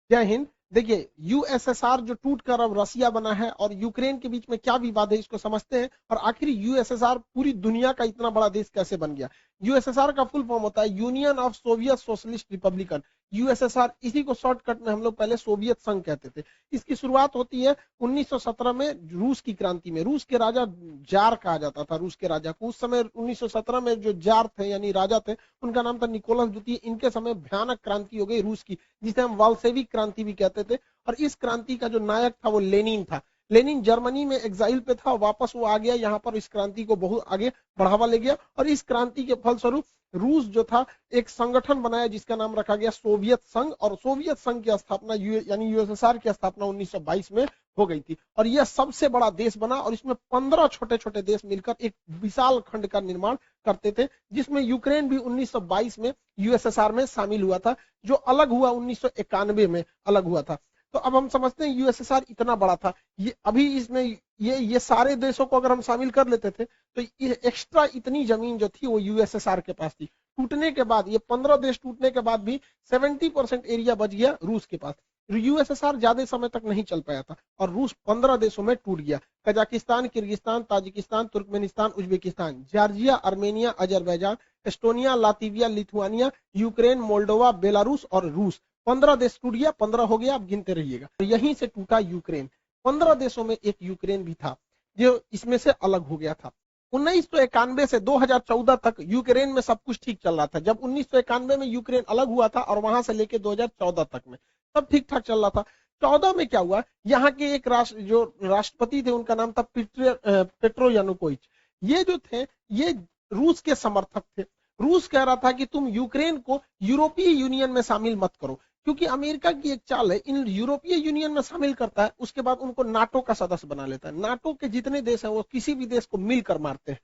जय हिंद। देखिए, यूएसएसआर जो टूट कर अब रसिया बना है और यूक्रेन के बीच में क्या विवाद है इसको समझते हैं, और आखिर यूएसएसआर पूरी दुनिया का इतना बड़ा देश कैसे बन गया। यूएसएसआर का फुल फॉर्म होता है union of Soviet socialist Republican, USSR. इसी को शॉर्टकट में हम लोग पहले सोवियत संघ कहते थे। इसकी शुरुआत होती है 1917 में रूस की क्रांति में। रूस के राजा जार कहा जाता था रूस के राजा को। उस समय 1917 में जो जार थे यानी राजा थे, उनका नाम था निकोलस द्वितीय। इनके समय भयानक क्रांति हो गई रूस की, जिसे हम वाल्सेविक क्रांति भी कहते थे। और इस क्रांति का जो नायक था वो लेनिन था। लेनिन जर्मनी में एग्जाइल पे था, वापस वो आ गया यहाँ पर, इस क्रांति को बहुत आगे बढ़ावा ले गया। और इस क्रांति के फलस्वरूप रूस जो था एक संगठन बनाया जिसका नाम रखा गया सोवियत संघ, और सोवियत संघ की स्थापना यानी यूएसएसआर की स्थापना 1922 में हो गई थी। और यह सबसे बड़ा देश बना और इसमें 15 छोटे छोटे देश मिलकर एक विशाल खंड का निर्माण करते थे, जिसमें यूक्रेन भी 1922 में यूएसएसआर में शामिल हुआ था, जो अलग हुआ 1991 में अलग हुआ था। तो अब हम समझते हैं यूएसएसआर इतना बड़ा था, ये अभी इसमें ये सारे देशों को अगर हम शामिल कर लेते थे तो ये एक्स्ट्रा इतनी जमीन जो थी वो यूएसएसआर के पास थी। टूटने के बाद, ये 15 देश टूटने के बाद भी 70% एरिया बच गया रूस के पास। यूएसएसआर ज्यादा समय तक नहीं चल पाया था और रूस 15 देशों में टूट गया। Kazakhstan, Kyrgyzstan, Tajikistan, Turkmenistan, Uzbekistan, Georgia, Armenia, Azerbaijan, Estonia, Latvia, Lithuania, Ukraine, Moldova, Belarus और रूस। 15 देश टूट गया, 15 हो गया, आप गिनते रहिएगा। यहीं से टूटा यूक्रेन। 15 देशों में एक यूक्रेन भी था जो इसमें से अलग हो गया था। 1991 से 2014 तक यूक्रेन में सब कुछ ठीक चल रहा था। जब 1991 में यूक्रेन अलग हुआ था और वहां से लेके 2014 तक में सब ठीक ठाक चल रहा था। 14 में क्या हुआ, यहाँ के एक जो राष्ट्रपति थे उनका नाम था पेट्रो यानुकोविच। ये जो थे ये रूस के समर्थक थे। रूस कह रहा था कि तुम यूक्रेन को यूरोपीय यूनियन में शामिल मत करो, क्योंकि अमेरिका की एक चाल है, इन यूरोपीय यूनियन में शामिल करता है, उसके बाद उनको नाटो का सदस्य बना लेता है। नाटो के जितने देश हैं वो किसी भी देश को मिलकर मारते हैं।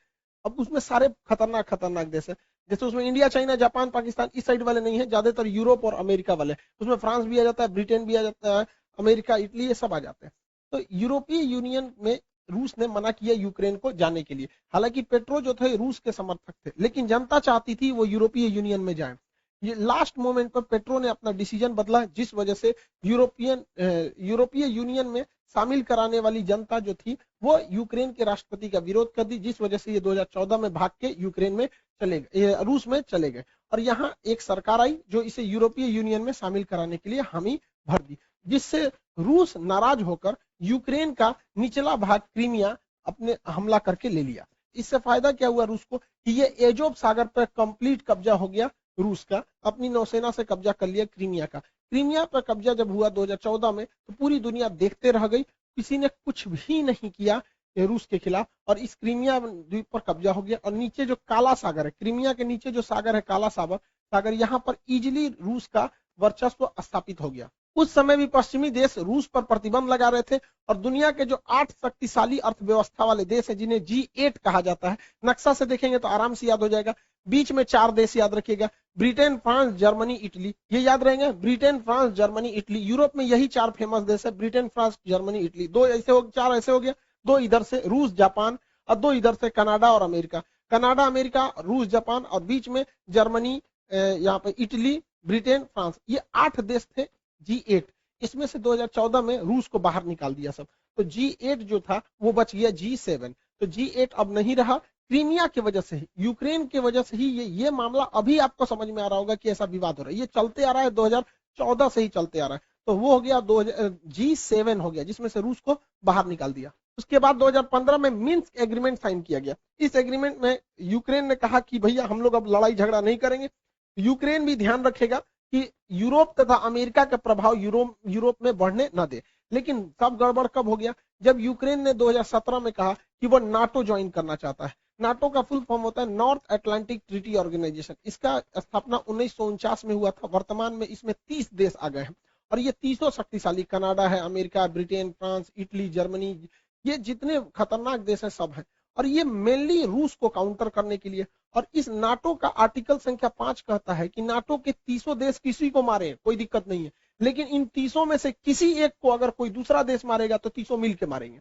अब उसमें सारे खतरनाक खतरनाक देश है, जैसे उसमें इंडिया, चाइना, जापान, पाकिस्तान इस साइड वाले नहीं है, ज्यादातर यूरोप और अमेरिका वाले। उसमें फ्रांस भी आ जाता है, ब्रिटेन भी आ जाता है, अमेरिका, इटली, ये सब आ जाते हैं। तो यूरोपीय यूनियन में रूस ने मना किया यूक्रेन को जाने के लिए। हालांकि पेट्रो जो थे रूस के समर्थक थे, लेकिन जनता चाहती थी वो यूरोपीय यूनियन में जाए। ये लास्ट मोमेंट पर पेट्रो ने अपना डिसीजन बदला, जिस वजह से यूरोपीय यूनियन में शामिल कराने वाली जनता जो थी वो यूक्रेन के राष्ट्रपति का विरोध कर दी, जिस वजह से ये 2014 में भाग के यूक्रेन में चले गए, रूस में चले गए। और यहाँ एक सरकार आई जो इसे यूरोपीय यूनियन में शामिल कराने के लिए हामी भर दी, जिससे रूस नाराज होकर यूक्रेन का निचला भाग क्रीमिया अपने हमला करके ले लिया। इससे फायदा क्या हुआ रूस को कि ये एजोव सागर पर कंप्लीट कब्जा हो गया रूस का, अपनी नौसेना से कब्जा कर लिया क्रीमिया का। क्रीमिया पर कब्जा जब हुआ 2014 में तो पूरी दुनिया देखते रह गई, किसी ने कुछ भी नहीं किया रूस के खिलाफ, और इस क्रीमिया द्वीप पर कब्जा हो गया। और नीचे जो काला सागर है, क्रीमिया के नीचे जो सागर है काला सागर, यहाँ पर इजिली रूस का वर्चस्व स्थापित हो गया। उस समय भी पश्चिमी देश रूस पर प्रतिबंध लगा रहे थे, और दुनिया के जो 8 शक्तिशाली अर्थव्यवस्था वाले देश है जिन्हें G8 कहा जाता है, नक्शा से देखेंगे तो आराम से याद हो जाएगा। बीच में 4 देश याद रखिएगा, ब्रिटेन, फ्रांस, जर्मनी, इटली, ये याद रहेंगे। Britain, France, Germany, Italy. Europe में यही 4 फेमस देश है, ब्रिटेन, फ्रांस, जर्मनी, इटली। 2 ऐसे हो, 4 ऐसे हो गया, 2 इधर से रूस, जापान, और 2 इधर से कनाडा और अमेरिका। कनाडा, अमेरिका, रूस, जापान, और बीच में जर्मनी, यहाँ पे इटली, ब्रिटेन, फ्रांस। ये 8 देश थे G8। इसमें से 2014 में रूस को बाहर निकाल दिया सब, तो G8 जो था वो बच गया G7। तो G8 अब नहीं रहा, क्रीमिया की वजह से ही, यूक्रेन की वजह से ही ये मामला अभी आपको समझ में आ रहा होगा कि ऐसा विवाद हो रहा है। ये चलते आ रहा है, 2014 से ही चलते आ रहा है। तो वो हो गया G7 हो गया, जिसमें से रूस को बाहर निकाल दिया। उसके बाद 2015 में मिन्स्क एग्रीमेंट साइन किया गया। इस एग्रीमेंट में यूक्रेन ने कहा कि भैया हम लोग अब लड़ाई झगड़ा नहीं करेंगे। यूक्रेन भी ध्यान रखेगा कि यूरोप तथा अमेरिका का प्रभाव यूरोप में बढ़ने न दे। लेकिन सब गड़बड़ कब हो गया, जब यूक्रेन ने 2017 में कहा कि वो नाटो ज्वाइन करना चाहता है। नाटो का फुल फॉर्म होता है नॉर्थ अटलांटिक ट्रीटी ऑर्गेनाइजेशन। इसका स्थापना 1949 में हुआ था। वर्तमान में इसमें 30 देश आ गए हैं, और ये 30 शक्तिशाली, कनाडा है, America, Britain, France, Italy, Germany, ये जितने खतरनाक देश है सब है। और ये मेनली रूस को काउंटर करने के लिए। और इस नाटो का आर्टिकल संख्या 5 कहता है कि नाटो के 30 देश किसी को मारे कोई दिक्कत नहीं है, लेकिन इन 30 में से किसी एक को अगर कोई दूसरा देश मारेगा तो 30 मिलके मारेंगे।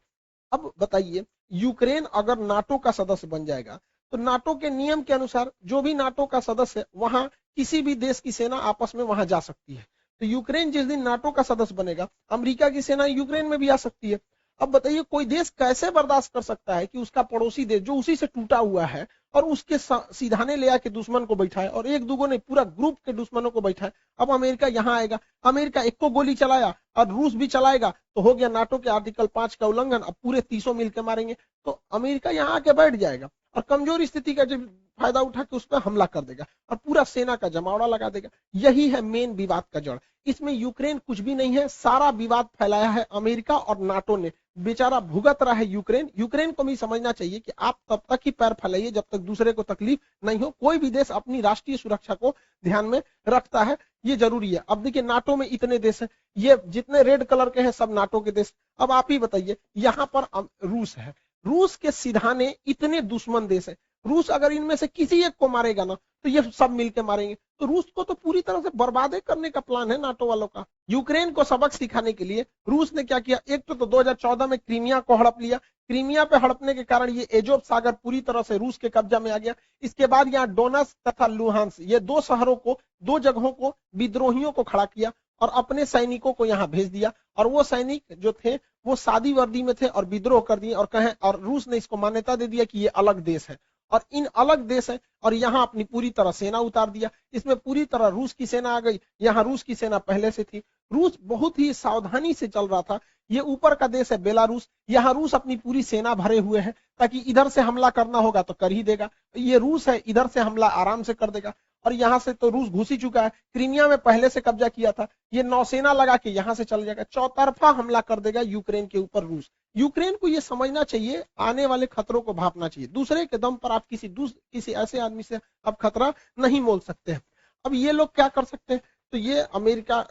अब बताइए, यूक्रेन अगर नाटो का सदस्य बन जाएगा तो नाटो के नियम के अनुसार जो भी नाटो का सदस्य है वहां किसी भी देश की सेना आपस में वहां जा सकती है। तो यूक्रेन जिस दिन नाटो का सदस्य बनेगा, अमेरिका की सेना यूक्रेन में भी आ सकती है। अब बताइए कोई देश कैसे बर्दाश्त कर सकता है कि उसका पड़ोसी देश जो उसी से टूटा हुआ है और उसके सीधाने ले आके दुश्मन को बैठा है, और एक दूगो ने पूरा ग्रुप के दुश्मनों को बैठा है। अब अमेरिका यहाँ आएगा, अमेरिका एक को गोली चलाया और रूस भी चलाएगा तो हो गया नाटो के आर्टिकल 5 का उल्लंघन, अब पूरे 300 मिलकर मारेंगे। तो अमेरिका यहाँ आके बैठ जाएगा और कमजोर स्थिति का जब फायदा उठा के उस पर हमला कर देगा और पूरा सेना का जमावड़ा लगा देगा। यही है मेन विवाद का जड़। इसमें यूक्रेन कुछ भी नहीं है, सारा विवाद फैलाया है अमेरिका और नाटो ने। बेचारा भुगत रहा है यूक्रेन। यूक्रेन को भी समझना चाहिए कि आप तब तक ही पैर फैलाइए जब तक दूसरे को तकलीफ नहीं हो। कोई भी देश अपनी राष्ट्रीय सुरक्षा को ध्यान में रखता है, ये जरूरी है। अब देखिए नाटो में इतने देश हैं, ये जितने रेड कलर के हैं सब नाटो के देश। अब आप ही बताइए, यहाँ पर रूस है, रूस के सिधाने इतने दुश्मन देश है। रूस अगर इनमें से किसी एक को मारेगा ना तो ये सब मिलके मारेंगे। तो रूस को तो पूरी तरह से बर्बाद करने का प्लान है नाटो वालों का। यूक्रेन को सबक सिखाने के लिए रूस ने क्या किया, एक तो 2014 में क्रीमिया को हड़प लिया। क्रीमिया पे हड़पने के कारण ये एजोव सागर पूरी तरह से रूस के कब्जा में आ गया। इसके बाद यहाँ डोनेट्स्क तथा लुहांस्क, ये दो शहरों को, दो जगहों को विद्रोहियों को खड़ा किया और अपने सैनिकों को यहाँ भेज दिया। और वो सैनिक जो थे वो सादी वर्दी में थे और विद्रोह कर दिए और कहें, और रूस ने इसको मान्यता दे दिया कि ये अलग देश है और इन अलग देश है, और यहाँ अपनी पूरी तरह सेना उतार दिया। इसमें पूरी तरह रूस की सेना आ गई। यहाँ रूस की सेना पहले से थी। रूस बहुत ही सावधानी से चल रहा था। ये ऊपर का देश है बेलारूस, यहाँ रूस अपनी पूरी सेना भरे हुए है ताकि इधर से हमला करना होगा तो कर ही देगा। ये रूस है, इधर से हमला आराम से कर देगा। और यहाँ से तो रूस घुस ही चुका है, क्रीमिया में पहले से कब्जा किया था। ये नौसेना लगा के यहाँ से चल जाएगा, चौतरफा हमला कर देगा यूक्रेन के ऊपर रूस। यूक्रेन को ये समझना चाहिए, आने वाले खतरों को भापना चाहिए। दूसरे के दम पर आप किसी ऐसे आदमी से आप खतरा नहीं मोल सकते हैं। अब ये लोग क्या कर सकते हैं, तो ये अमेरिका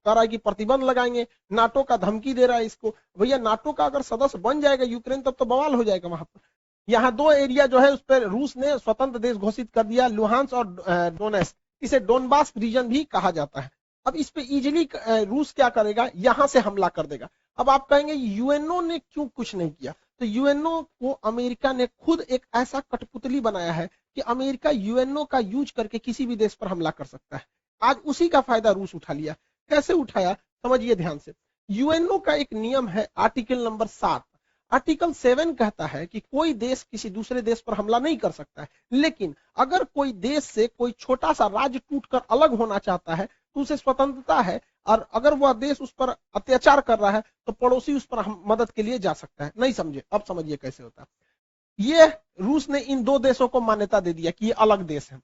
कह रहा है कि प्रतिबंध लगाएंगे, नाटो का धमकी दे रहा है इसको। भैया नाटो का अगर सदस्य बन जाएगा यूक्रेन तब तो बवाल हो जाएगा वहां पर। यहाँ दो एरिया जो है उस पर रूस ने स्वतंत्र देश घोषित कर दिया, लुहांस और डोनेट्स्क। इसे डोनबास रीजन भी कहा जाता है। अब इस पे इजिली रूस क्या करेगा, यहां से हमला कर देगा। अब आप कहेंगे यूएनओ ने क्यों कुछ नहीं किया, तो यूएनओ को अमेरिका ने खुद एक ऐसा कठपुतली बनाया है कि अमेरिका यूएनओ का यूज करके किसी भी देश पर हमला कर सकता है। आज उसी का फायदा रूस उठा लिया। कैसे उठाया समझिए ध्यान से। यूएनओ का एक नियम है, आर्टिकल नंबर 7। आर्टिकल 7 कहता है कि कोई देश किसी दूसरे देश पर हमला नहीं कर सकता है, लेकिन अगर कोई देश से कोई छोटा सा राज्य टूटकर अलग होना चाहता है तो उसे स्वतंत्रता है, और अगर वह देश उस पर अत्याचार कर रहा है तो पड़ोसी उस पर मदद के लिए जा सकता है। नहीं समझे, अब समझिए कैसे होता है। ये रूस ने इन दो देशों को मान्यता दे दिया कि ये अलग देश है,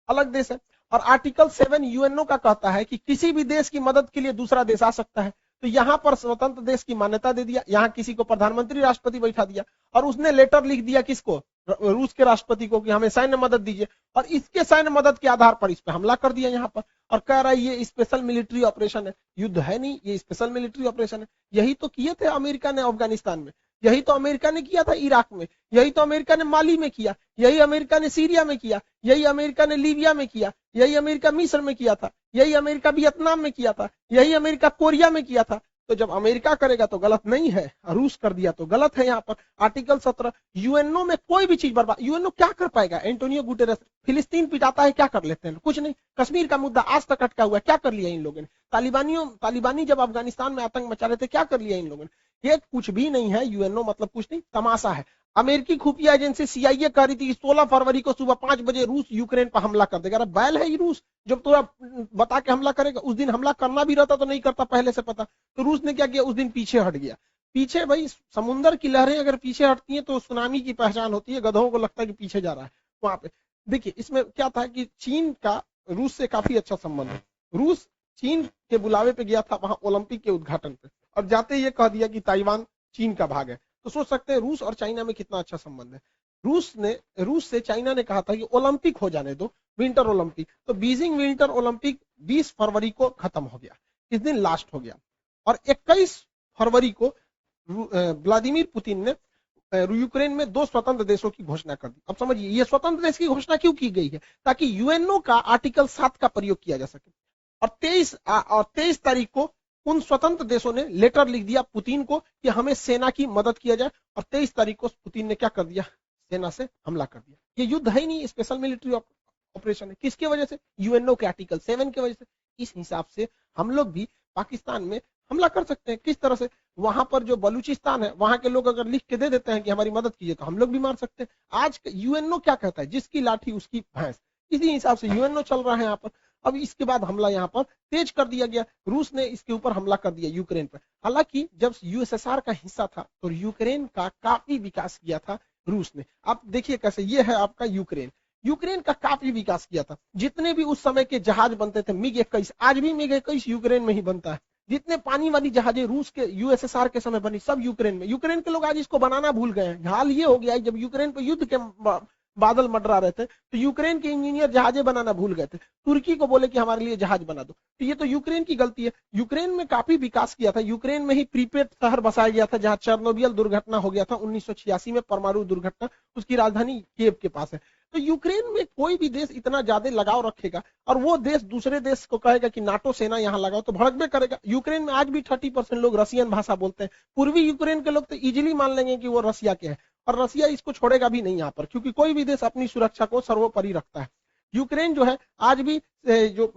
अलग देश है। और आर्टिकल 7 यूएनओ का कहता है कि किसी भी देश की मदद के लिए दूसरा देश आ सकता है। तो यहाँ पर स्वतंत्र देश की मान्यता दे दिया, यहाँ किसी को प्रधानमंत्री राष्ट्रपति बैठा दिया और उसने लेटर लिख दिया किसको, रूस के राष्ट्रपति को, कि हमें सैन्य मदद दीजिए, और इसके सैन्य मदद के आधार पर इस पर हमला कर दिया यहाँ पर। और कह रहा है ये स्पेशल मिलिट्री ऑपरेशन है। युद्ध है नहीं, ये स्पेशल मिलिट्री ऑपरेशन है। यही तो किए थे अमेरिका ने अफगानिस्तान में, यही तो अमेरिका ने किया था इराक में, यही तो अमेरिका ने माली में किया, यही अमेरिका ने सीरिया में किया, यही अमेरिका ने लीबिया में किया, यही अमेरिका मिस्र में किया था, यही अमेरिका वियतनाम में किया था, यही अमेरिका कोरिया में किया था। तो जब अमेरिका करेगा तो गलत नहीं है, रूस कर दिया तो गलत है। यहाँ पर आर्टिकल 17 यूएनओ में कोई भी चीज बर्बाद, यूएनओ क्या कर पाएगा। एंटोनियो गुटेरेस फिलिस्तीन पिटाता है, क्या कर लेते हैं, कुछ नहीं। कश्मीर का मुद्दा आज तक अटका हुआ है, क्या कर लिया इन लोगों ने। तालिबानी जब अफगानिस्तान में आतंक मचा रहे थे, क्या कर लिया इन लोगों ने। ये कुछ भी नहीं है, यूएनओ मतलब कुछ नहीं, तमाशा है। अमेरिकी खुफिया एजेंसी सीआईए कह रही थी कि 16 फरवरी को सुबह 5 बजे रूस यूक्रेन पर हमला कर देगा। अरे बैल है ये रूस, जब तो बता के हमला करेगा। उस दिन हमला करना भी रहता तो नहीं करता, पहले से पता। तो रूस ने क्या किया, उस दिन पीछे हट गया। पीछे भाई समुद्र की लहरें अगर पीछे हटती हैं तो सुनामी की पहचान होती है। गधों को लगता है कि पीछे जा रहा है वहां पे। देखिए इसमें क्या था कि चीन का रूस से काफी अच्छा संबंध है। रूस चीन के बुलावे पे गया था वहां ओलंपिक के उद्घाटन पे, और जाते ये कह दिया कि ताइवान चीन का भाग है। तो सोच सकते हैं रूस और चाइना में कितना अच्छा संबंध है। रूस से चाइना ने कहा था कि ओलंपिक हो जाने दो, विंटर ओलंपिक। तो बीजिंग विंटर ओलंपिक 20 फरवरी को खत्म हो गया, इस दिन लास्ट हो गया। और 21 फरवरी को व्लादिमीर पुतिन ने यूक्रेन में 2 स्वतंत्र देशों की घोषणा कर दी। अब समझिए ये स्वतंत्र देश की घोषणा क्यों की गई है, ताकि यूएनओ का आर्टिकल 7 का प्रयोग किया जा सके। और 23 तारीख को उन स्वतंत्र देशों ने लेटर लिख दिया पुतिन को कि हमें सेना की मदद किया जाए। और 23 तारीख को पुतिन ने क्या कर दिया, सेना से हमला कर दिया। ये युद्ध है ही नहीं, स्पेशल मिलिट्री ऑपरेशन है। किसकी वजह से, यूएनओ के आर्टिकल 7 की वजह से। इस हिसाब से हम लोग भी पाकिस्तान में हमला कर सकते हैं। किस तरह से? वहां पर जो बलूचिस्तान है वहां के लोग अगर लिख के दे देते हैं कि हमारी मदद कीजिए तो हम लोग भी मार सकते हैं। आज यूएनओ क्या कहता है? जिसकी लाठी उसकी भैंस। इसी हिसाब से यूएनओ चल रहा है यहाँ पर। अब इसके बाद हमला यहाँ पर तेज कर दिया गया, रूस ने इसके ऊपर हमला कर दिया यूक्रेन पर। हालांकि जब यूएसएसआर का हिस्सा था तो यूक्रेन का काफी विकास किया था रूस ने। आप देखिए कैसे, ये है आपका यूक्रेन, यूक्रेन का काफी विकास किया था। जितने भी उस समय के जहाज बनते थे MiG-21, आज भी MiG-21 यूक्रेन में ही बनता है। जितने पानी वाली जहाजें रूस के यूएसएसआर के समय बनी सब यूक्रेन में। यूक्रेन के लोग आज इसको बनाना भूल गए हैं। हाल ये हो गया है जब यूक्रेन पे युद्ध के बादल मंडरा रहे थे तो यूक्रेन के इंजीनियर जहाजें बनाना भूल गए थे, तुर्की को बोले कि हमारे लिए जहाज बना दो। तो ये तो यूक्रेन की गलती है। यूक्रेन में काफी विकास किया था। यूक्रेन में ही प्रीपेड शहर बसाया गया था जहां चेर्नोबिल दुर्घटना हो गया था 1986 में, परमाणु दुर्घटना, उसकी राजधानी कीव के पास है। तो यूक्रेन में कोई भी देश इतना ज्यादा लगाव रखेगा और वो देश दूसरे देश को कहेगा कि नाटो सेना यहाँ लगाओ तो भड़कबे करेगा। यूक्रेन में आज भी 30% लोग रसियन भाषा बोलते हैं। पूर्वी यूक्रेन के लोग तो इजीली मान लेंगे कि वो रसिया के हैं और रसिया इसको छोड़ेगा भी नहीं यहाँ पर, क्योंकि कोई भी देश अपनी सुरक्षा को सर्वोपरि रखता है। यूक्रेन जो है आज भी जो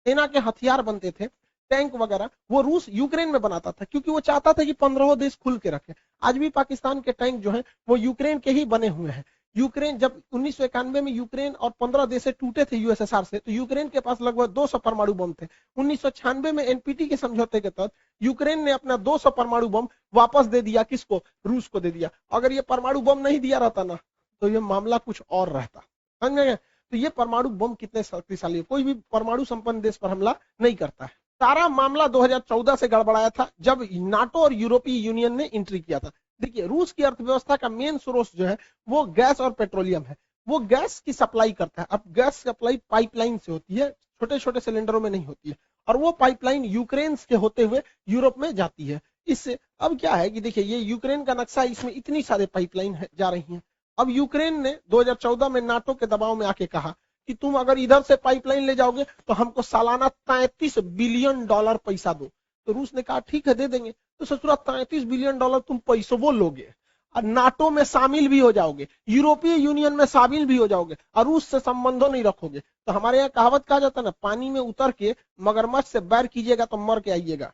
सेना के हथियार बनते थे, टैंक वगैरह, वो रूस यूक्रेन में बनाता था क्योंकि वो चाहता था कि 15 देश खुल के रखे। आज भी पाकिस्तान के टैंक जो है वो यूक्रेन के ही बने हुए हैं। यूक्रेन जब 1991 में यूक्रेन और 15 देश टूटे थे यूएसएसआर से, तो यूक्रेन के पास लगभग 200 परमाणु बम थे। 1996 में एनपीटी के समझौते के तहत यूक्रेन ने अपना 200 परमाणु बम वापस दे दिया। किसको? रूस को दे दिया। अगर ये परमाणु बम नहीं दिया रहता ना तो ये मामला कुछ और रहता। समझ गए? तो ये परमाणु बम कितने शक्तिशाली है, कोई भी परमाणु संपन्न देश पर हमला नहीं करता है। सारा मामला 2014 से गड़बड़ाया था जब नाटो और यूरोपीय यूनियन ने एंट्री किया था। देखिए, रूस की अर्थव्यवस्था का मेन सोर्स जो है वो गैस और पेट्रोलियम है। वो गैस की सप्लाई करता है। अब गैस सप्लाई पाइपलाइन से होती है, छोटे छोटे सिलेंडरों में नहीं होती है, और वो पाइपलाइन यूक्रेन के होते हुए यूरोप में जाती है। इससे अब क्या है कि देखिए, ये यूक्रेन का नक्शा, इसमें इतनी सारे पाइपलाइन जा रही हैं। अब यूक्रेन ने 2014 में नाटो के दबाव में आके कहा कि तुम अगर इधर से पाइपलाइन ले जाओगे तो हमको सालाना $33 बिलियन पैसा दो। तो रूस ने कहा ठीक है दे देंगे। तो ससुरा $33 बिलियन तुम पैसों वो लोगे और नाटो में शामिल भी हो जाओगे, यूरोपीय यूनियन में शामिल भी हो जाओगे और रूस से संबंधों नहीं रखोगे। तो हमारे यहाँ कहावत कहा जाता है ना, पानी में उतर के मगरमच्छ से बैर कीजिएगा तो मर के आइएगा।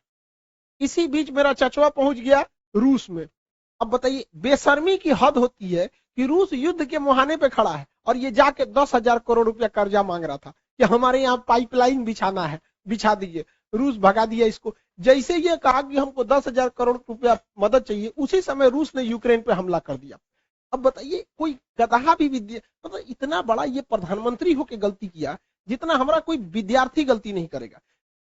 इसी बीच मेरा चचवा पहुंच गया रूस में। अब बताइए, बेशर्मी की हद होती है कि रूस युद्ध के मुहाने पे खड़ा है और ये जाके 10,000 करोड़ रुपया कर्जा मांग रहा था कि हमारे यहाँ पाइपलाइन बिछाना है, बिछा दीजिए। रूस भगा दिया इसको। जैसे ये कहा कि हमको 10,000 करोड़ रुपया मदद चाहिए, उसी समय रूस ने यूक्रेन पे हमला कर दिया। अब बताइए, कोई गधा भी मतलब इतना बड़ा ये प्रधानमंत्री होके गलती किया जितना हमारा कोई विद्यार्थी गलती नहीं करेगा।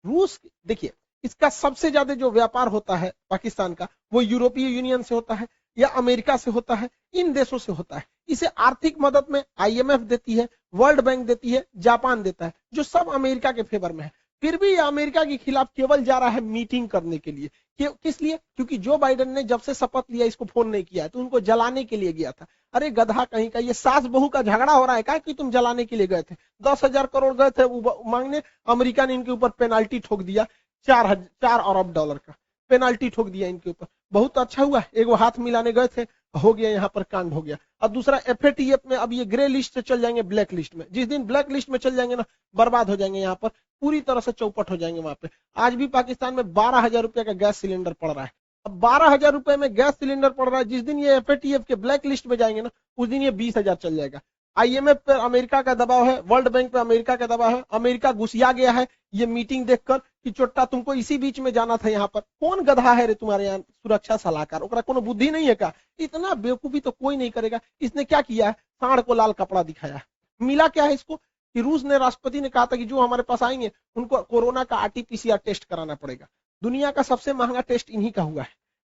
रूस, देखिए, इसका सबसे ज्यादा जो व्यापार होता है पाकिस्तान का, वो यूरोपीय यूनियन से होता है या अमेरिका से होता है, इन देशों से होता है। इसे आर्थिक मदद में IMF देती है, वर्ल्ड बैंक देती है, जापान देता है, जो सब अमेरिका के फेवर में है। फिर भी ये अमेरिका के खिलाफ केवल जा रहा है मीटिंग करने के लिए। किस लिए? क्योंकि जो बाइडेन ने जब से शपथ लिया इसको फोन नहीं किया है, तो उनको जलाने के लिए गया था। अरे गधा कहीं का, ये सास बहू का झगड़ा हो रहा है क्या कि तुम जलाने के लिए गए थे? 10,000 करोड़ गए थे मांगने, अमेरिका ने इनके ऊपर पेनाल्टी ठोक दिया, $4 अरब का पेनाल्टी ठोक दिया इनके ऊपर। बहुत अच्छा हुआ, एक वो हाथ मिलाने गए थे, हो गया, यहाँ पर कांड हो गया। और दूसरा FATF में अब ये ग्रे लिस्ट से चल जाएंगे ब्लैक लिस्ट में। जिस दिन ब्लैक लिस्ट में चल जाएंगे ना, बर्बाद हो जाएंगे, यहाँ पर पूरी तरह से चौपट हो जाएंगे। वहां पे आज भी पाकिस्तान में 12,000 रुपए का गैस सिलेंडर पड़ रहा है। अब 12,000 रुपए में गैस सिलेंडर पड़ रहा है, जिस दिन ये FATF के ब्लैक लिस्ट में जाएंगे ना, उस दिन ये 20,000 चल जाएगा। IMF पे अमेरिका का दबाव है, वर्ल्ड बैंक पे अमेरिका का दबाव है। अमेरिका घुसिया गया है ये मीटिंग देखकर कि चोट्टा तुमको इसी बीच में जाना था। यहाँ पर कौन गधा है रे तुम्हारे यहाँ सुरक्षा सलाहकार? ओकरा कोनो बुद्धि नहीं है क्या? इतना बेवकूफी तो कोई नहीं करेगा। इसने क्या किया है? सांड को लाल कपड़ा दिखाया। मिला क्या है इसको कि रूस ने, राष्ट्रपति ने कहा था कि जो हमारे पास आएंगे उनको कोरोना का RT-PCR टेस्ट कराना पड़ेगा। दुनिया का सबसे महंगा टेस्ट इन्हीं का हुआ है।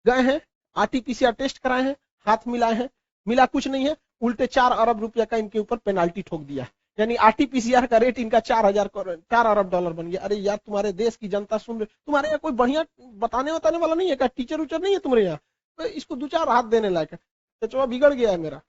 गए हैं, RT-PCR टेस्ट कराए हैं, हाथ मिलाए हैं, मिला कुछ नहीं है, उल्टे 4 अरब रुपया का इनके ऊपर पेनाल्टी ठोक दिया। यानी RT-PCR का रेट इनका 4 अरब डॉलर बन गया। अरे यार, तुम्हारे देश की जनता सुन रही, तुम्हारे यहाँ कोई बढ़िया बताने वाला नहीं है क्या? टीचर उचर नहीं है तुम्हारे यहाँ? तो इसको 2-4 हाथ देने लायक है। चचवा बिगड़ गया है मेरा।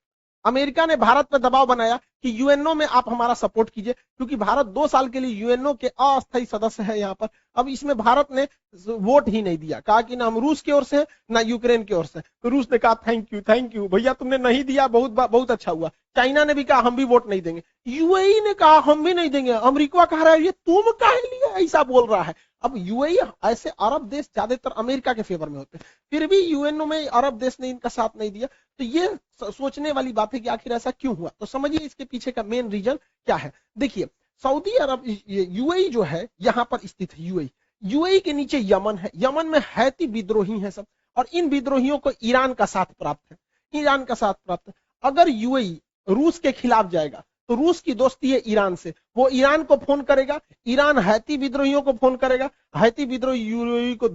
अमेरिका ने भारत पर दबाव बनाया कि यूएनओ में आप हमारा सपोर्ट कीजिए, क्योंकि भारत 2 साल के लिए यूएनओ के अस्थायी सदस्य है यहाँ पर। अब इसमें भारत ने वोट ही नहीं दिया, कहा कि ना हम रूस की ओर से ना यूक्रेन की ओर से। तो रूस ने कहा थैंक यू भैया, तुमने नहीं दिया, बहुत अच्छा हुआ। चाइना ने भी कहा हम भी वोट नहीं देंगे, यूएई ने कहा हम भी नहीं देंगे, अमेरिका कह रहा है ये तुम काहे लिए ऐसा बोल रहा है। अब यूएई ऐसे अरब देश ज्यादातर अमेरिका के फेवर में होते हैं, फिर भी यूएनओ में अरब देश ने इनका साथ नहीं दिया। तो ये सोचने वाली बात है कि आखिर ऐसा क्यों हुआ। तो समझिए इसके पीछे का मेन रीजन क्या है। देखिए सऊदी अरब, यूएई जो है यहाँ पर स्थित है। यूएई के नीचे यमन है, यमन में हैती विद्रोही हैं सब, और इन विद्रोहियों को ईरान का साथ प्राप्त है, ईरान का साथ प्राप्त है। अगर यूएई रूस के खिलाफ जाएगा तो रूस की दोस्ती है ईरान से, वो ईरान को फोन करेगा, ईरान हैती विद्रोहियों को फोन करेगा, हैती विद्रोही यूएई को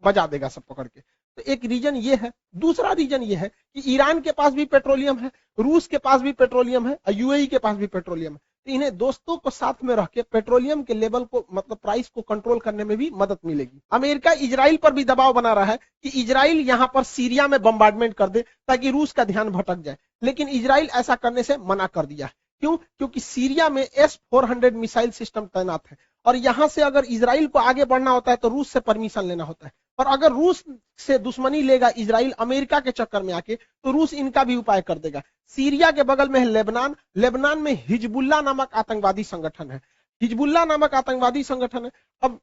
बजा देगा सब पकड़ के। तो एक रीजन ये है। दूसरा रीजन ये है कि ईरान के पास भी पेट्रोलियम है, रूस के पास भी पेट्रोलियम है, और यूएई के पास भी पेट्रोलियम है। तो इन्हें दोस्तों को साथ में रख के पेट्रोलियम के लेवल को, मतलब प्राइस को कंट्रोल करने में भी मदद मिलेगी। अमेरिका इजराइल पर भी दबाव बना रहा है कि इजराइल यहां पर सीरिया में बम्बार्डमेंट कर दे ताकि रूस का ध्यान भटक जाए, लेकिन इजराइल ऐसा करने से मना कर दिया। क्यों? क्योंकि सीरिया में S-400 मिसाइल सिस्टम तैनात है, और यहां से अगर इजराइल को आगे बढ़ना होता है तो रूस से परमिशन लेना होता है, और अगर रूस से दुश्मनी लेगा इजराइल अमेरिका के चक्कर में आके, तो रूस इनका भी उपाय कर देगा। सीरिया के बगल में है लेबनान, लेबनान में हिजबुल्ला नामक आतंकवादी संगठन है, हिजबुल्ला नामक आतंकवादी संगठन है। अब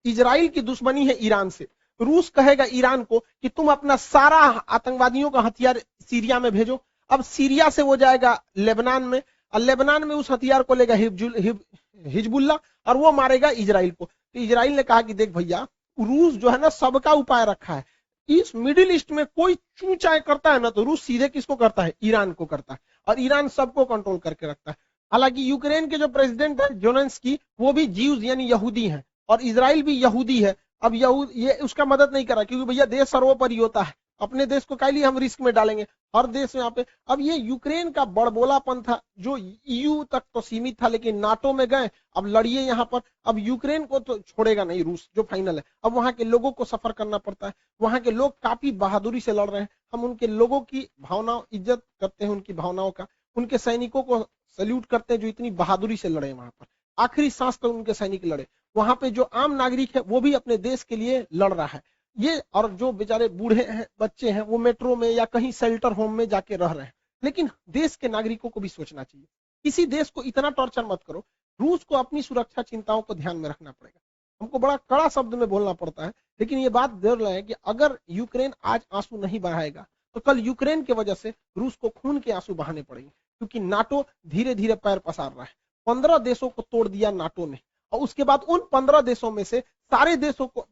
इजराइल की दुश्मनी है ईरान से, रूस कहेगा ईरान को कि तुम अपना सारा आतंकवादियों का हथियार सीरिया में भेजो। अब सीरिया से वो जाएगा लेबनान में, और लेबनान में उस हथियार को लेगा हिजबुल्ला, और वो मारेगा इजराइल को। तो इजराइल ने कहा कि देख भैया, रूस जो है ना सबका उपाय रखा है, इस मिडिल ईस्ट में कोई चूचाई करता है ना तो रूस सीधे किसको करता है, ईरान को करता है, और ईरान सबको कंट्रोल करके रखता है। हालांकि यूक्रेन के जो प्रेसिडेंट है जेलेंस्की, वो भी ज्यूज यानी यहूदी हैं, और इजराइल भी यहूदी है। अब यहूद ये उसका मदद नहीं कर रहा, क्योंकि भैया देश सर्वोपरि होता है, अपने देश को काहे लिए हम रिस्क में डालेंगे, हर देश यहाँ पे। अब ये यूक्रेन का बड़बोलापन था जो ईयू तक तो सीमित था, लेकिन नाटो में गए, अब लड़िए यहाँ पर। अब यूक्रेन को तो छोड़ेगा नहीं रूस, जो फाइनल है। अब वहां के लोगों को सफर करना पड़ता है, वहां के लोग काफी बहादुरी से लड़ रहे हैं। हम उनके लोगों की भावनाओं, इज्जत करते हैं उनकी भावनाओं का, उनके सैनिकों को सैल्यूट करते हैं जो इतनी बहादुरी से लड़े वहां पर, आखिरी सांस तक उनके सैनिक लड़े। वहां पे जो आम नागरिक है वो भी अपने देश के लिए लड़ रहा है ये, और जो बेचारे बूढ़े हैं, बच्चे हैं, वो मेट्रो में या कहीं शेल्टर होम में जाके रह रहे हैं। लेकिन देश के नागरिकों को भी सोचना चाहिए, किसी देश को इतना टॉर्चर मत करो। रूस को अपनी सुरक्षा चिंताओं को ध्यान में रखना पड़ेगा। हमको बड़ा कड़ा शब्द में बोलना पड़ता है, लेकिन ये बात जरूर है कि अगर यूक्रेन आज आंसू नहीं बहाएगा तो कल यूक्रेन की वजह से रूस को खून के आंसू बहाने पड़ेंगे, क्योंकि नाटो धीरे धीरे पैर पसार रहा है। 15 देशों को तोड़ दिया नाटो ने, और उसके बाद उन 15 देशों में से सारे देशों को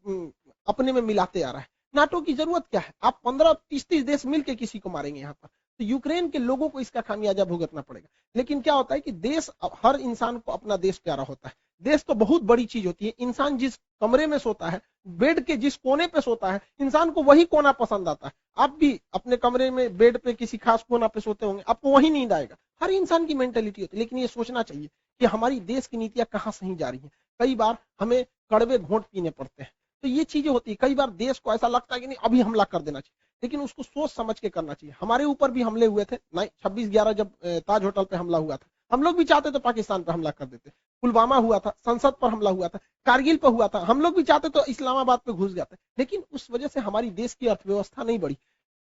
अपने में मिलाते आ रहा है। नाटो की जरूरत क्या है, आप 15-30 देश मिलके किसी को मारेंगे यहाँ पर। तो यूक्रेन के लोगों को इसका खामियाजा भुगतना पड़ेगा। लेकिन क्या होता है कि देश, हर इंसान को अपना देश प्यारा होता है। देश तो बहुत बड़ी चीज होती है। इंसान जिस कमरे में सोता है, बेड के जिस कोने पे सोता है, इंसान को वही कोना पसंद आता है। आप भी अपने कमरे में बेड पे किसी खास कोना पे सोते होंगे, आपको वही नींद आएगा। हर इंसान की मेंटेलिटी होती है। लेकिन ये सोचना चाहिए कि हमारी देश की नीतियां कहाँ सही जा रही है। कई बार हमें कड़वे घोंट पीने पड़ते हैं, तो ये चीजें होती है। कई बार देश को ऐसा लगता है कि नहीं अभी हमला कर देना चाहिए, लेकिन उसको सोच समझ के करना चाहिए। हमारे ऊपर भी हमले हुए थे 26/11 जब ताज होटल पे हमला हुआ था, हम लोग भी चाहते तो पाकिस्तान पे हमला कर देते। पुलवामा हुआ था, संसद पर हमला हुआ था, कारगिल पर हुआ था, हम लोग भी चाहते तो इस्लामाबाद पे घुस जाते। लेकिन उस वजह से हमारी देश की अर्थव्यवस्था नहीं बढ़ी।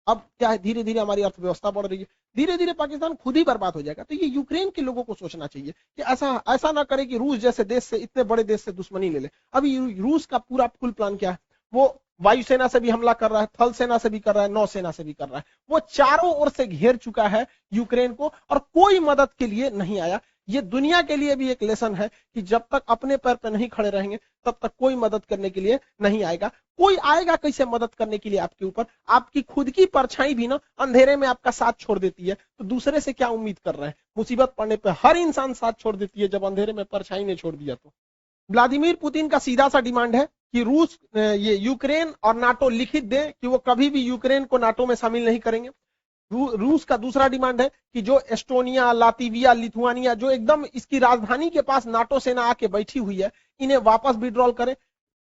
अब क्या है, धीरे धीरे हमारी अर्थव्यवस्था बढ़ रही है, धीरे धीरे पाकिस्तान खुद ही बर्बाद हो जाएगा। तो ये यूक्रेन के लोगों को सोचना चाहिए कि ऐसा ना करे कि रूस जैसे देश से, इतने बड़े देश से दुश्मनी ले ले। अभी रूस का पूरा फुल प्लान क्या है, वो वायुसेना से भी हमला कर रहा है, थल सेना से भी कर रहा है, नौसेना से भी कर रहा है। वो चारों ओर से घेर चुका है यूक्रेन को, और कोई मदद के लिए नहीं आया। ये दुनिया के लिए भी एक लेसन है कि जब तक अपने पैर पर नहीं खड़े रहेंगे तब तक कोई मदद करने के लिए नहीं आएगा। कोई आएगा कैसे मदद करने के लिए आपके ऊपर? आपकी खुद की परछाई भी ना अंधेरे में आपका साथ छोड़ देती है, तो दूसरे से क्या उम्मीद कर रहे हैं? मुसीबत पड़ने पर हर इंसान साथ छोड़ देती है, जब अंधेरे में परछाई ने छोड़ दिया तो। व्लादिमीर पुतिन का सीधा सा डिमांड है कि रूस, ये यूक्रेन और नाटो लिखित दे कि वो कभी भी यूक्रेन को नाटो में शामिल नहीं करेंगे। रूस का दूसरा डिमांड है कि जो एस्टोनिया, लातविया, लिथुआनिया, जो एकदम इसकी राजधानी के पास नाटो सेना आके बैठी हुई है, इन्हें वापस विड्रॉल करे।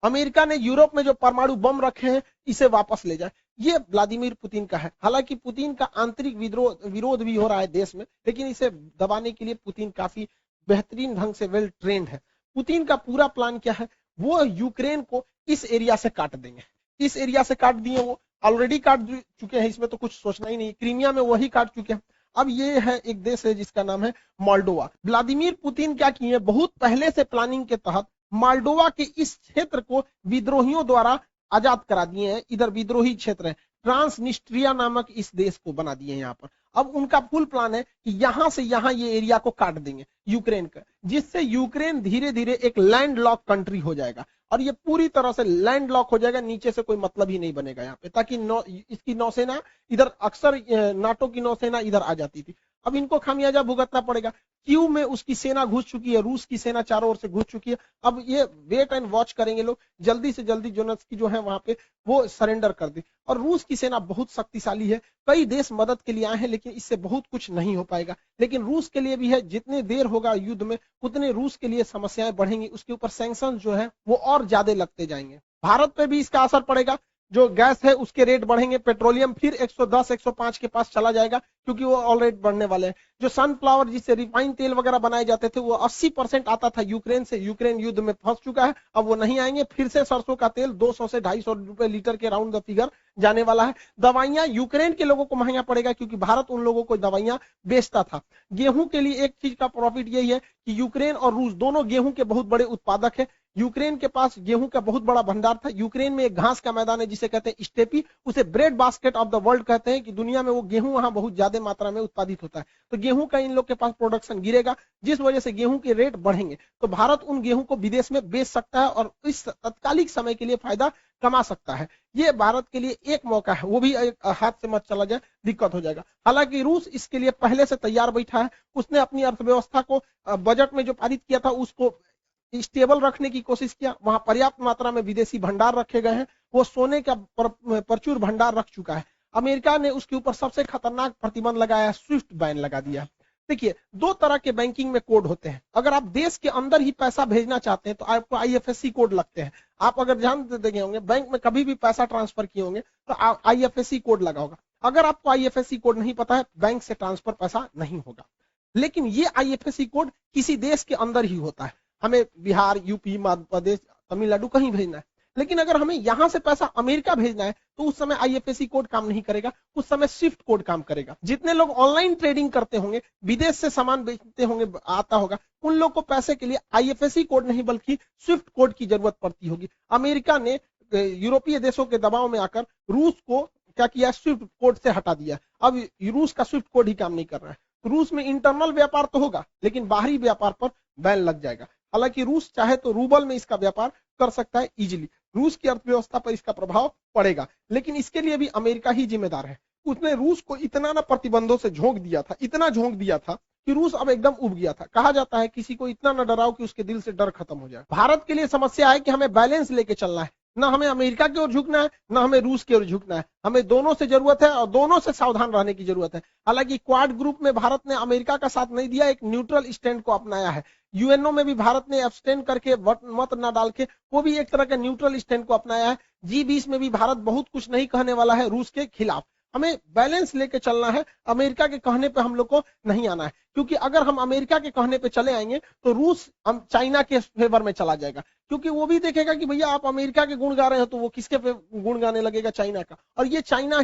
अमेरिका ने यूरोप में जो परमाणु बम रखे हैं, इसे वापस ले जाए। ये व्लादिमीर पुतिन का है। हालांकि पुतिन का आंतरिक विरोध भी हो रहा है देश में, लेकिन इसे दबाने के लिए पुतिन काफी बेहतरीन ढंग से वेल ट्रेंड है। पुतिन का पूरा प्लान क्या है, वो यूक्रेन को इस एरिया से काट देंगे। इस एरिया से काट दिए, वो ऑलरेडी काट चुके हैं, इसमें तो कुछ सोचना ही नहीं। क्रीमिया में वही काट चुके हैं। अब ये है एक देश है जिसका नाम है मोल्डोवा। व्लादिमीर पुतिन क्या किए, बहुत पहले से प्लानिंग के तहत मोल्डोवा के इस क्षेत्र को विद्रोहियों द्वारा आजाद करा दिए हैं। इधर विद्रोही क्षेत्र है, ट्रांसनिस्ट्रिया नामक इस देश को बना दिए हैं यहाँ पर। अब उनका फुल प्लान है कि यहां से यहां ये एरिया को काट देंगे यूक्रेन का, जिससे यूक्रेन धीरे धीरे एक लैंड लॉक कंट्री हो जाएगा और ये पूरी तरह से लैंड लॉक हो जाएगा, नीचे से कोई मतलब ही नहीं बनेगा यहाँ पे, ताकि इसकी नौसेना इधर, अक्सर नाटो की नौसेना इधर आ जाती थी। अब इनको खामियाजा भुगतना पड़ेगा। क्यू में उसकी सेना घुस चुकी है, रूस की सेना चारों ओर से घुस चुकी है। अब ये वेट एंड वॉच करेंगे लोग, जल्दी से जल्दी जोनेस्की जो है वहां पे वो सरेंडर कर दे। और रूस की सेना बहुत शक्तिशाली है, कई देश मदद के लिए आए हैं, लेकिन इससे बहुत कुछ नहीं हो पाएगा। लेकिन रूस के लिए भी है, जितने देर होगा युद्ध में उतने रूस के लिए समस्याएं बढ़ेंगी, उसके ऊपर सैंक्शन जो है वो और ज्यादा लगते जाएंगे। भारत पे भी इसका असर पड़ेगा, जो गैस है उसके रेट बढ़ेंगे, पेट्रोलियम फिर 110 105 के पास चला जाएगा, क्योंकि वो ऑलरेडी बढ़ने वाले हैं। जो सनफ्लावर जिससे रिफाइंड तेल वगैरह बनाए जाते थे वो 80% आता था यूक्रेन से, यूक्रेन युद्ध में फंस चुका है, अब वो नहीं आएंगे। फिर से सरसों का तेल 200 से 250 रुपए लीटर के राउंड द फिगर जाने वाला है। दवाइयां यूक्रेन के लोगों को महंगा पड़ेगा, क्योंकि भारत उन लोगों को दवाइयां बेचता था। गेहूं के लिए एक चीज का प्रॉफिट यही है कि यूक्रेन और रूस दोनों गेहूं के बहुत बड़े उत्पादक है। यूक्रेन के पास गेहूं का बहुत बड़ा भंडार था। यूक्रेन में एक घास का मैदान है जिसे कहते हैं स्टेपी, उसे bread basket of the world कहते हैं, कि दुनिया में वो गेहूं वहां बहुत ज्यादा मात्रा में उत्पादित होता है। तो गेहूं का इन लोग के पास प्रोडक्शन गिरेगा, जिस वजह से गेहूं के रेट बढ़ेंगे। तो भारत उन गेहूं को विदेश में बेच सकता है और इस तत्कालिक समय के लिए फायदा कमा सकता है। ये भारत के लिए एक मौका है, वो भी हाथ से मत चला जाए, दिक्कत हो जाएगा। हालांकि रूस इसके लिए पहले से तैयार बैठा है, उसने अपनी अर्थव्यवस्था को बजट में जो पारित किया था उसको स्टेबल रखने की कोशिश किया। वहां पर्याप्त मात्रा में विदेशी भंडार रखे गए हैं, वो सोने का प्रचुर भंडार रख चुका है। अमेरिका ने उसके ऊपर सबसे खतरनाक प्रतिबंध लगाया, स्विफ्ट बैन लगा दिया। देखिए, दो तरह के बैंकिंग में कोड होते हैं। अगर आप देश के अंदर ही पैसा भेजना चाहते हैं तो आपको आईएफएससी कोड लगते हैं। आप अगर ध्यान देते होंगे, बैंक में कभी भी पैसा ट्रांसफर किए होंगे तो आईएफएससी कोड लगा होगा। अगर आपको आईएफएससी कोड नहीं पता है, बैंक से ट्रांसफर पैसा नहीं होगा। लेकिन ये आईएफएससी कोड किसी देश के अंदर ही होता है। हमें बिहार, यूपी, मध्य प्रदेश, तमिलनाडु कहीं भेजना है, लेकिन अगर हमें यहां से पैसा अमेरिका भेजना है तो उस समय आईएफएससी कोड काम नहीं करेगा, उस समय स्विफ्ट कोड काम करेगा। जितने लोग ऑनलाइन ट्रेडिंग करते होंगे, विदेश से सामान बेचते होंगे, आता होगा, उन लोग को पैसे के लिए आईएफएससी कोड नहीं बल्कि स्विफ्ट कोड की जरूरत पड़ती होगी। अमेरिका ने यूरोपीय देशों के दबाव में आकर रूस को क्या किया, स्विफ्ट कोड से हटा दिया। अब रूस का स्विफ्ट कोड ही काम नहीं कर रहा है। रूस में इंटरनल व्यापार तो होगा, लेकिन बाहरी व्यापार पर बैन लग जाएगा। हालांकि रूस चाहे तो रूबल में इसका व्यापार कर सकता है इजीली, रूस की अर्थव्यवस्था पर इसका प्रभाव पड़ेगा, लेकिन इसके लिए भी अमेरिका ही जिम्मेदार है। उसने रूस को इतना ना प्रतिबंधों से झोंक दिया था, इतना झोंक दिया था कि रूस अब एकदम उब गया था। कहा जाता है किसी को इतना न डराओ कि उसके दिल से डर खत्म हो जाए। भारत के लिए समस्या है कि हमें बैलेंस लेके चलना है, ना हमें अमेरिका की ओर झुकना है, ना हमें रूस की ओर झुकना है। हमें दोनों से जरूरत है और दोनों से सावधान रहने की जरूरत है। हालांकि क्वाड ग्रुप में भारत ने अमेरिका का साथ नहीं दिया, एक न्यूट्रल स्टैंड को अपनाया है। यूएनओ में भी भारत ने एब्सटेन करके, मत ना डाल के, वो भी एक तरह का न्यूट्रल स्टैंड को अपनाया है। G20 में भी भारत बहुत कुछ नहीं कहने वाला है रूस के खिलाफ। हमें बैलेंस लेके चलना है, अमेरिका के कहने पे हम लोग को नहीं आना है, क्योंकि अगर हम अमेरिका के कहने पे चले आएंगे तो रूस चाइना के फेवर में चला जाएगा, क्योंकि वो भी देखेगा कि भैया आप अमेरिका के गुण गा रहे हो तो वो किसके गुण गाने लगेगा, चाइना का। और ये चाइना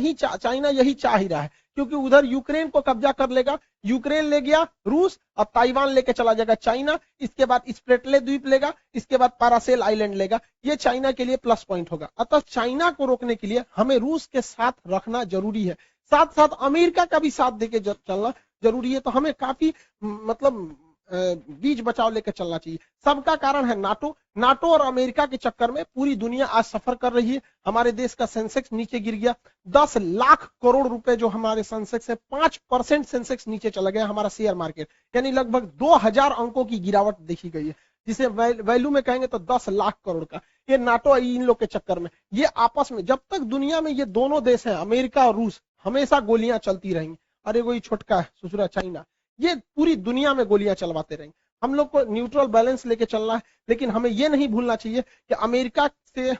यही चाह ही रहा है, क्योंकि उधर यूक्रेन को कब्जा कर लेगा, यूक्रेन ले गया रूस, अब ताइवान लेके चला जाएगा चाइना, इसके बाद स्प्रेटले द्वीप लेगा, इसके बाद पैरासेल आइलैंड लेगा। ये चाइना के लिए प्लस पॉइंट होगा। अतः चाइना को रोकने के लिए हमें रूस के साथ रखना जरूरी है, साथ साथ अमेरिका का भी साथ देके चलना जरूरी है। तो हमें काफी मतलब बीच बचाव लेकर चलना चाहिए। सबका कारण है नाटो और अमेरिका के चक्कर में पूरी दुनिया आज सफर कर रही है। हमारे देश का सेंसेक्स नीचे गिर गया, 10 लाख करोड़ रुपए जो हमारे सेंसेक्स है, 5% सेंसेक्स नीचे चला गया हमारा शेयर मार्केट, यानी लगभग 2000 अंकों की गिरावट देखी गई है, जिसे वैल्यू में कहेंगे तो 10 लाख करोड़ का। ये नाटो इन लोग के चक्कर में, ये आपस में, जब तक दुनिया में ये दोनों देश हैं अमेरिका और रूस, हमेशा गोलियां चलती रहेंगी। अरे वही छोटका ससुरा चाइना, ये पूरी दुनिया में गोलियां चलवाते रहेंगे। हम लोग को न्यूट्रल बैलेंस लेके चलना है, लेकिन हमें ये नहीं भूलना चाहिए कि अमेरिका से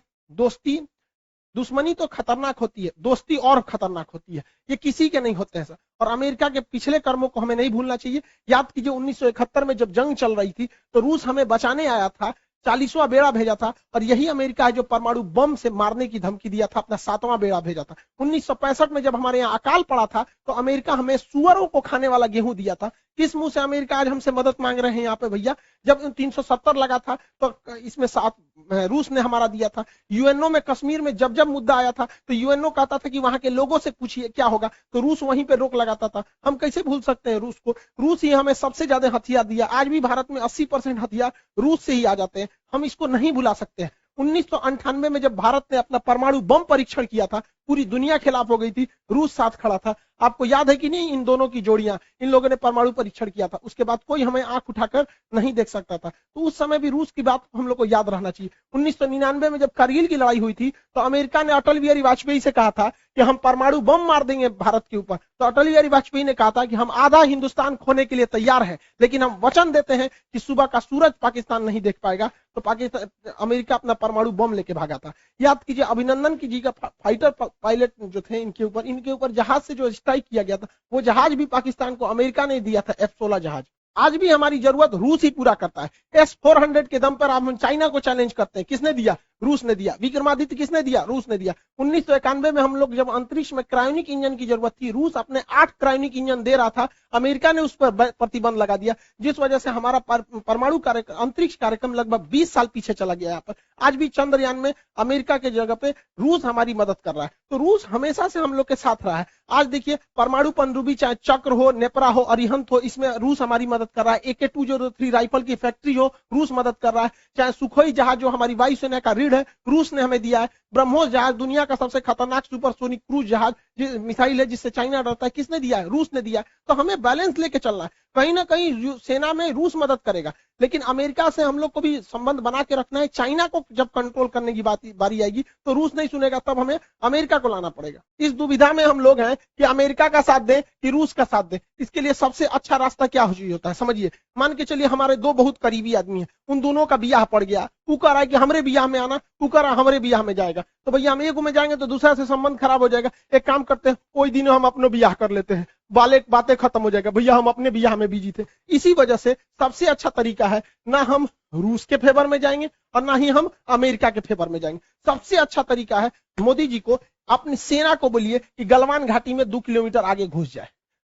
दुश्मनी तो खतरनाक होती है, दोस्ती और खतरनाक होती है। ये किसी के नहीं होते हैं सर। और अमेरिका के पिछले कर्मों को हमें नहीं भूलना चाहिए। याद कीजिए 1971 में जब जंग चल रही थी तो रूस हमें बचाने आया था, 40वां बेड़ा भेजा था, और यही अमेरिका है जो परमाणु बम से मारने की धमकी दिया था, अपना 7वां बेड़ा भेजा था। 1965 में जब हमारे यहाँ अकाल पड़ा था तो अमेरिका हमें सुअरों को खाने वाला गेहूं दिया था। किस मुंह से अमेरिका आज हमसे मदद मांग रहे हैं यहाँ पे भैया? जब 370 लगा था तो इसमें 7 रूस ने हमारा दिया था। यूएनओ में कश्मीर में जब जब मुद्दा आया था तो यूएनओ कहता था कि वहां के लोगों से पूछिए क्या होगा, तो रूस वहीं पे रोक लगाता था। हम कैसे भूल सकते हैं रूस को? रूस ही हमें सबसे ज्यादा हथियार दिया। आज भी भारत में 80% हथियार रूस से ही आ जाते हैं, हम इसको नहीं भुला सकते हैं। 1998 में जब भारत ने अपना परमाणु बम परीक्षण किया था, पूरी दुनिया खिलाफ हो गई थी, रूस साथ खड़ा था। आपको याद है कि नहीं इन दोनों की जोड़ियां? इन लोगों ने परमाणु परीक्षण किया था, उसके बाद कोई हमें आंख उठाकर नहीं देख सकता था। तो उस समय भी रूस की बात हम लोग को याद रहना चाहिए। 1999 में जब कारगिल की लड़ाई हुई थी तो अमेरिका ने अटल बिहारी वाजपेयी से कहा था कि हम परमाणु बम मार देंगे भारत के ऊपर। तो अटल बिहारी वाजपेयी ने कहा था कि हम आधा हिंदुस्तान खोने के लिए तैयार हैं, लेकिन हम वचन देते हैं कि सुबह का सूरज पाकिस्तान नहीं देख पाएगा। तो पाकिस्तान अमेरिका अपना परमाणु बम लेके भागा था। याद कीजिए अभिनंदन की जी का फाइटर पायलट जो थे, इनके ऊपर जहाज से जो स्ट्राइक किया गया था, वो जहाज भी पाकिस्तान को अमेरिका ने दिया था, F-16 जहाज। आज भी हमारी जरूरत रूस ही पूरा करता है। S-400 के दम पर हम चाइना को चैलेंज करते हैं, किसने दिया? रूस ने दिया। विक्रमादित्य किसने दिया? रूस ने दिया। 1991 में हम लोग जब अंतरिक्ष में क्रायोनिक इंजन की जरूरत थी, रूस अपने 8 क्रायोनिक इंजन दे रहा था, अमेरिका ने उस पर प्रतिबंध लगा दिया, जिस वजह से हमारा परमाणु अंतरिक्ष कार्यक्रम लगभग 20 साल पीछे चला गया। यहाँ पर आज भी चंद्रयान में अमेरिका के जगह पे रूस हमारी मदद कर रहा है। तो रूस हमेशा से हम लोग के साथ रहा है। आज देखिए परमाणु पनडुब्बी चाहे चक्र हो, नेपरा हो, अरिहंत हो, इसमें रूस हमारी मदद कर रहा है। AK-203 राइफल की फैक्ट्री हो, रूस मदद कर रहा है। चाहे सुखोई जहाज जो हमारी वायुसेना का रीढ़ है, रूस ने हमें दिया है। ब्रह्मोस जहाज दुनिया का सबसे खतरनाक सुपरसोनिक क्रूज जहाज मिसाइल है जिससे चाइना डरता है, किसने दिया है? रूस ने दिया है। तो हमें बैलेंस लेके चलना है। कहीं ना कहीं सेना में रूस मदद करेगा, लेकिन अमेरिका से हम लोग को भी संबंध बना के रखना है। चाइना को जब कंट्रोल करने की बारी आएगी तो रूस नहीं सुनेगा, तब हमें अमेरिका को लाना पड़ेगा। इस दुविधा में हम लोग हैं कि अमेरिका का साथ दें कि रूस का साथ दें। इसके लिए सबसे अच्छा रास्ता क्या होता है समझिए। मान के चलिए हमारे 2 बहुत करीबी आदमी हैं, उन दोनों का ब्याह पड़ गया, तू कह रहा है कि हमरे ब्याह में आना, तू कह रहा है हमरे ब्याह में जाएगा, तो भैया हम एक में जाएंगे तो दूसरा से संबंध खराब हो जाएगा। एक काम करते हैं, कोई दिन हम अपने ब्याह कर लेते हैं, बातें खत्म हो जाएगा। भैया हम अपने ब्याह में बिजी थे। इसी वजह से सबसे अच्छा तरीका है ना हम रूस के फेवर में जाएंगे और ना ही हम अमेरिका के फेवर में जाएंगे। सबसे अच्छा तरीका है मोदी जी को अपनी सेना को बोलिए कि गलवान घाटी में 2 किलोमीटर आगे घुस जाए।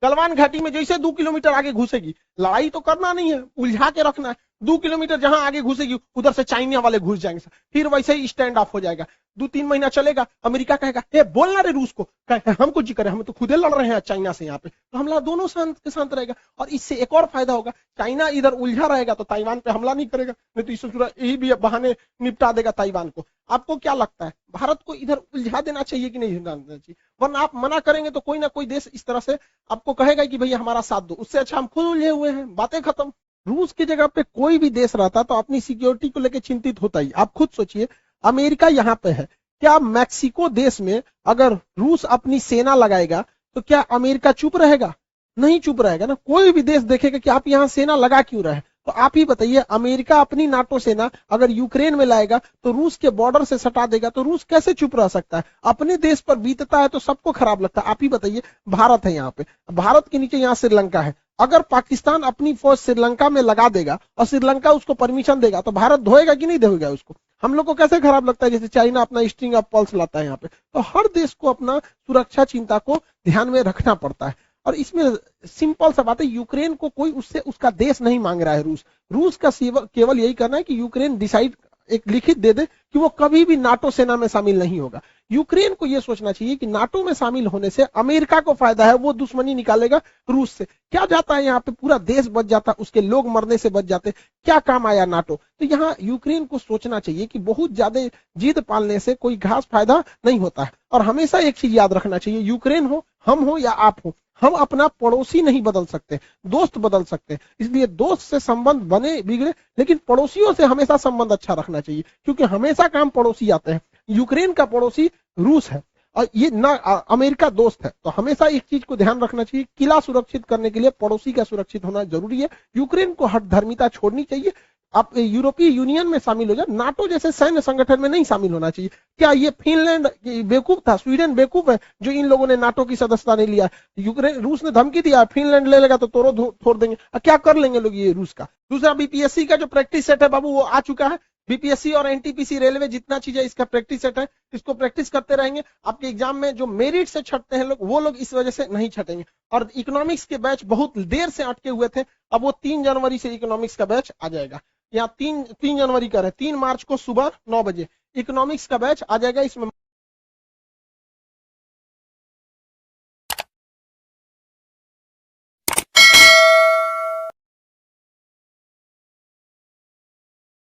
गलवान घाटी में जैसे 2 किलोमीटर आगे घुसेगी, लड़ाई तो करना नहीं है, उलझा के रखना है। 2 किलोमीटर जहां आगे घुसेगी उधर से चाइना वाले घुस जाएंगे, फिर वैसे ही स्टैंड ऑफ हो जाएगा। 2-3 महीना चलेगा, अमेरिका कहेगा हे बोलना रे रूस को, हम कुछ करे, हम तो खुदे लड़ रहे हैं चाइना से यहाँ पे, तो हम दोनों शांत के शांत रहेगा। और इससे एक और फायदा होगा, चाइना इधर उलझा रहेगा तो ताइवान पे हमला नहीं करेगा, नहीं तो इससे यही भी बहाने निपटा देगा ताइवान को। आपको क्या लगता है, भारत को इधर उलझा देना चाहिए कि नहीं उलझा देना चाहिए? वरना आप मना करेंगे तो कोई ना कोई देश इस तरह से आपको कहेगा कि भैया हमारा साथ दो। उससे अच्छा हम खुद उलझे हुए हैं, बातें खत्म। रूस की जगह पे कोई भी देश रहता तो अपनी सिक्योरिटी को लेकर चिंतित होता ही। आप खुद सोचिए, अमेरिका यहाँ पे है, क्या मैक्सिको देश में अगर रूस अपनी सेना लगाएगा तो क्या अमेरिका चुप रहेगा? नहीं चुप रहेगा ना। कोई भी देश देखेगा कि आप यहाँ सेना लगा क्यों रहे। तो आप ही बताइए, अमेरिका अपनी नाटो सेना अगर यूक्रेन में लाएगा तो रूस के बॉर्डर से सटा देगा, तो रूस कैसे चुप रह सकता है? अपने देश पर बीतता है तो सबको खराब लगता है। आप ही बताइए, भारत है यहाँ पे, भारत के नीचे यहाँ श्रीलंका है, अगर पाकिस्तान अपनी फौज श्रीलंका में लगा देगा और श्रीलंका उसको परमिशन देगा तो भारत धोएगा कि नहीं धोएगा उसको? हम लोग को कैसे खराब लगता है जैसे चाइना अपना स्ट्रिंग ऑफ पल्स लाता है यहाँ पे। तो हर देश को अपना सुरक्षा चिंता को ध्यान में रखना पड़ता है। और इसमें सिंपल सा बात है, यूक्रेन को कोई उससे उसका देश नहीं मांग रहा है। रूस का केवल यही करना है कि यूक्रेन डिसाइड एक लिखित दे दे कि वो कभी भी नाटो सेना में शामिल नहीं होगा। यूक्रेन को यह सोचना चाहिए कि नाटो में शामिल होने से अमेरिका को फायदा है, वो दुश्मनी निकालेगा रूस से। क्या जाता है यहाँ पे, पूरा देश बच जाता, उसके लोग मरने से बच जाते, क्या काम आया नाटो? तो यहाँ यूक्रेन को सोचना चाहिए कि बहुत ज्यादा जिद पालने से कोई खास फायदा नहीं होता है। और हमेशा एक चीज याद रखना चाहिए, यूक्रेन हो, हम हो या आप हो, हम अपना पड़ोसी नहीं बदल सकते, दोस्त बदल सकते हैं। इसलिए दोस्त से संबंध बने बिगड़े, लेकिन पड़ोसियों से हमेशा संबंध अच्छा रखना चाहिए, क्योंकि हमेशा काम पड़ोसी आते हैं। यूक्रेन का पड़ोसी रूस है और ये ना अमेरिका दोस्त है। तो हमेशा एक चीज को ध्यान रखना चाहिए, किला सुरक्षित करने के लिए पड़ोसी का सुरक्षित होना जरूरी है। यूक्रेन को हठधर्मिता छोड़नी चाहिए। आप यूरोपीय यूनियन में शामिल हो जाए, नाटो जैसे सैन्य संगठन में नहीं शामिल होना चाहिए। क्या ये फिनलैंड बेवकूफ था, स्वीडन बेवकूफ है जो इन लोगों ने नाटो की सदस्यता नहीं लिया? यूक्रेन, रूस ने धमकी दिया फिनलैंड ले लेगा तो तोड़ देंगे। क्या कर लेंगे लोग ये रूस का? दूसरा, बीपीएससी का जो प्रैक्टिस सेट है बाबू वो आ चुका है, बीपीएससी और एनटीपीसी रेलवे जितना चीज है इसका प्रैक्टिस सेट है, इसको प्रैक्टिस करते रहेंगे। आपके एग्जाम में जो मेरिट से छटते हैं लोग, वो लोग इस वजह से नहीं छटेंगे। और इकोनॉमिक्स के बैच बहुत देर से अटके हुए थे, अब वो 3 जनवरी से इकोनॉमिक्स का बैच आ जाएगा। यहाँ 3 जनवरी का है, 3 मार्च को सुबह 9 बजे इकोनॉमिक्स का बैच आ जाएगा। इसमें